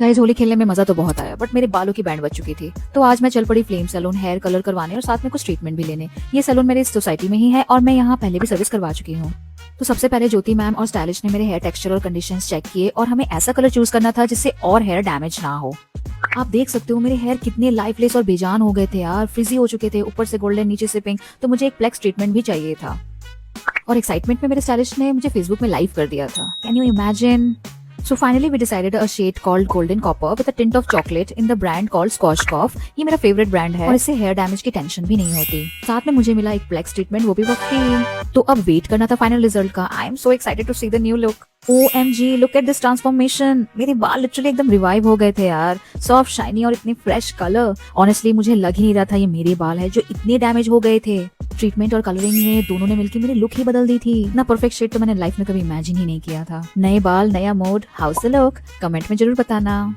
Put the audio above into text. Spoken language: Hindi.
गाइस होली खेलने में मजा तो बहुत आया बट मेरे बालों की बैंड बज चुकी थी। तो आज मैं चल पड़ी फ्लेम सैलून हेयर कलर करवाने और साथ में कुछ ट्रीटमेंट भी लेने। ये सैलून मेरे इस सोसाइटी में ही है और मैं यहाँ पहले भी सर्विस करवा चुकी हूँ। तो सबसे पहले ज्योति मैम और स्टाइलिश ने मेरे हेयर टेक्सचर और कंडीशंस चेक किए और हमें ऐसा कलर चूज करना था जिससे और हेयर डैमेज ना हो। आप देख सकते हो मेरे हेयर कितने लाइफलेस और बेजान हो गए थे यार, फ्रिजी हो चुके थे, ऊपर से गोल्डन नीचे से पिंक। तो मुझे एक प्लेक्स ट्रीटमेंट भी चाहिए था और एक्साइटमेंट में मेरे स्टाइलिश ने मुझे फेसबुक में लाइव कर दिया था। Can you imagine? So finally we decided a shade called Golden Copper with a tint of chocolate in the brand called Scotchkoff। ये मेरा फेवरेट ब्रांड है और इससे हेयर डैमेज की टेंशन भी नहीं होती। साथ में मुझे मिला एक प्लेक्स ट्रीटमेंट, वो भी फ्री। तो अब वेट करना था फाइनल रिजल्ट का। I am so excited to see the new look. OMG, look at this transformation। मेरे बाल लिटरली एकदम रिवाइव हो गए थे यार, सॉफ्ट शाइनी और इतने फ्रेश कलर। ऑनेस्टली मुझे लग ही नहीं रहा था ये मेरे बाल है जो इतने डैमेज हो गए थे। ट्रीटमेंट और कलरिंग ने दोनों ने मिलकर मेरी लुक ही बदल दी थी। इतना परफेक्ट शेड तो मैंने लाइफ में कभी इमेजिन ही नहीं किया था। नए बाल, नया mood. House the look? Comment में जरूर बताना।